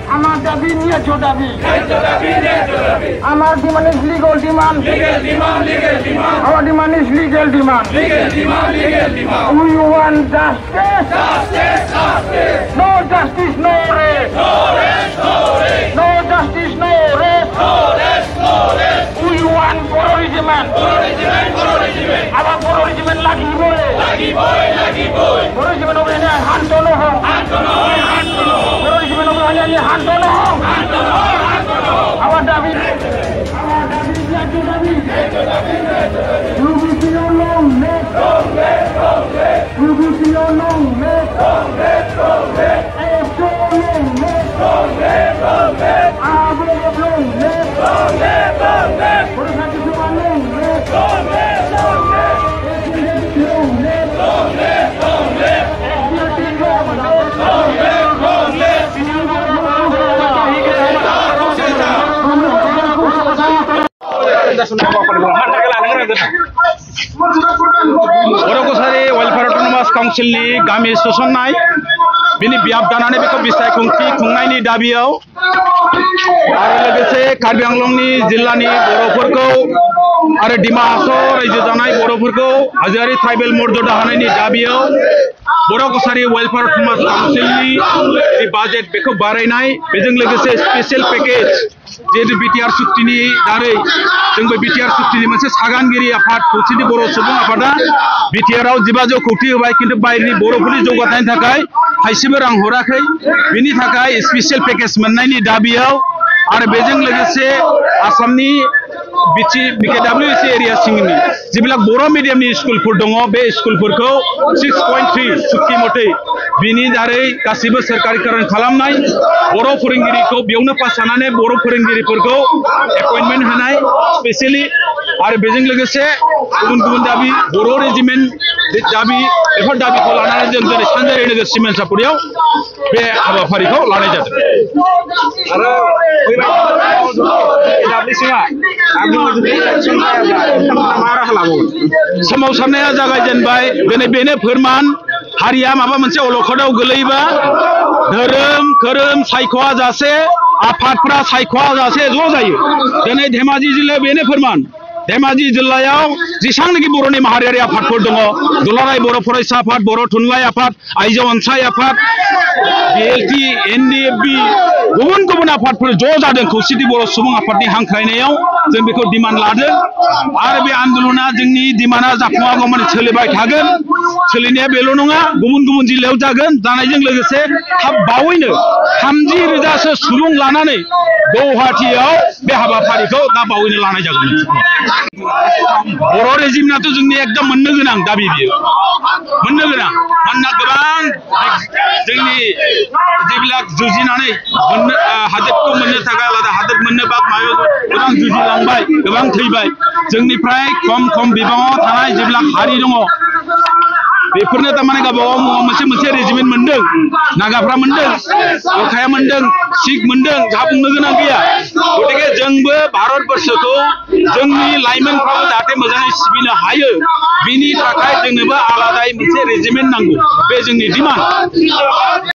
Amar dabi niya jo dabi. Amar demand is legal demand. Our demand is legal demand. We want justice. No justice, no rest. No justice, no rest. We want terrorism. Our terrorism lagi boy. Terrorism over here, hand on ho. Terrorism over here, hand on ho. Our dabi. You will see your long neck. You will see your long neck. I am so long neck. I have a long neck. What is that you are long neck? Borokosari Welfare Autonomous Council ni Gami Susonnai bini biap danane beko bisai khungnaini dabiyaw आरो लोगोसे कार्बि आंलंनि जिल्लानि बर'फोरखौ आरो डिमा हासाव रायजो जानाय बर'फोरखौ हाजोआरि tribal मर्यादा होनायनि दाबियाव बर' कसारि वेलफेयार अट'नमास काउन्सिलनि जि बाजेट बेखौ बारायनाय बेजों लोगोसे स्पेशल पेकेज जेहेतु बिटिआर सुक्तिनि दारै जोंबो बिटिआर सुक्तिनि मोनसे सागानगिरि आफाद खौसेथि बर' सुबुं आफादा बिटिआरआव 15 कौटि होबाय किन्तु बायहेरनि बर'फोरनि जौगाथायनि थाखाय थाइसेबो रां हराखै बिनि थाखाय स्पेशल पेकेज मोननायनि दाबियाव आरो बेजों लोगोसे आसामनि BKWC एरिया सिंनि जिबिलाक बर' मिडियामनि स्कुलफोर दङ बे स्कुलफोरखौ 6.3 सुक्ति मथै बिनि दारै गासिबो सोरखारिकरण खालामनाय बर' फोरोंगिरिखौ बेयावनो पास जानानै बर' फोरोंगिरिफोरखौ एपइन्टमेन्ट होनाय स्पेशली आरो बेजों लोगोसे गुबुन गुबुन दाबि बर' रेजिमेन्ट दाबि बेफोर दाबिखौ लानानै जों दिनै सानजारि नोगोर सिमेन्ट सापरियाव बे हाबाफारिखौ लानाय जादों आरो सोमावसारनाया जागायजेनबाय दिनै बेनो फोरमान हारिया माबा मोनसे अलखदाव गोलैबा धोरोम खोरोम सायख'आ जासे आफादफ्रा सायख'आ जासे ज' जायो दिनै धेमाजि जिल्लायाव बेनो फोरमान धेमाजि जिल्लायाव जेसांनाखि बर'नि माहारियारि आफादफोर दङ दुलाराय बर' फरायसा आफाद बर' थुनलाइ आफाद आइजो अनसाय आफाद BLT NDFB गुबुन गुबुन आफादफोर ज' जादों खौसेथि बर' सुबुं आफादनि हांख्रायनायाव जों बेखौ डिमान्ड लादों आरो बे आन्दोलना जोंनि डिमान्डआ जाफुङागौमानि सोलिबाय थागोन सोलिनाया बेल' नङा गुबुन गुबुन जिल्लायाव जागोन जानायजों लोगोसे थाब बावैनो 30,000सो सुबुं लानानै गुवाहाटीआव बे हाबाफारिखौ दा बावैनो लानाय जागोन बर' रेजिमनाथ' जोंनि एकदम मोननो गोनां दाबि बियो मोननो गोनां मानोना गोबां जोंनि जिबिलाक जुजिनानै हादोरखौ मोननो थाखाय आलादा हादोर मोननो बा मायाव गोबां जुजिलांबाय गोबां थैबाय जोंनिफ्राय खम बिबाङाव थानाय जिबिलाक हारि दङ बेफोरनो थारमाने गावबागाव मोनसे रेजिमेन्ट मोनदों नागाफ्रा मोनदों गरखाया मोनदों सिख मोनदों जाहा बुंनो गोनां गैया गतिके जोंबो भारतबर्षखौ जोंनि लाइमोनफ्राबो जाहाथे मोजाङै सिबिनो हायो बिनि थाखाय जोंनोबो आलादायै मोनसे रेजिमेन्ट नांगौ बे जोंनि डिमान्ड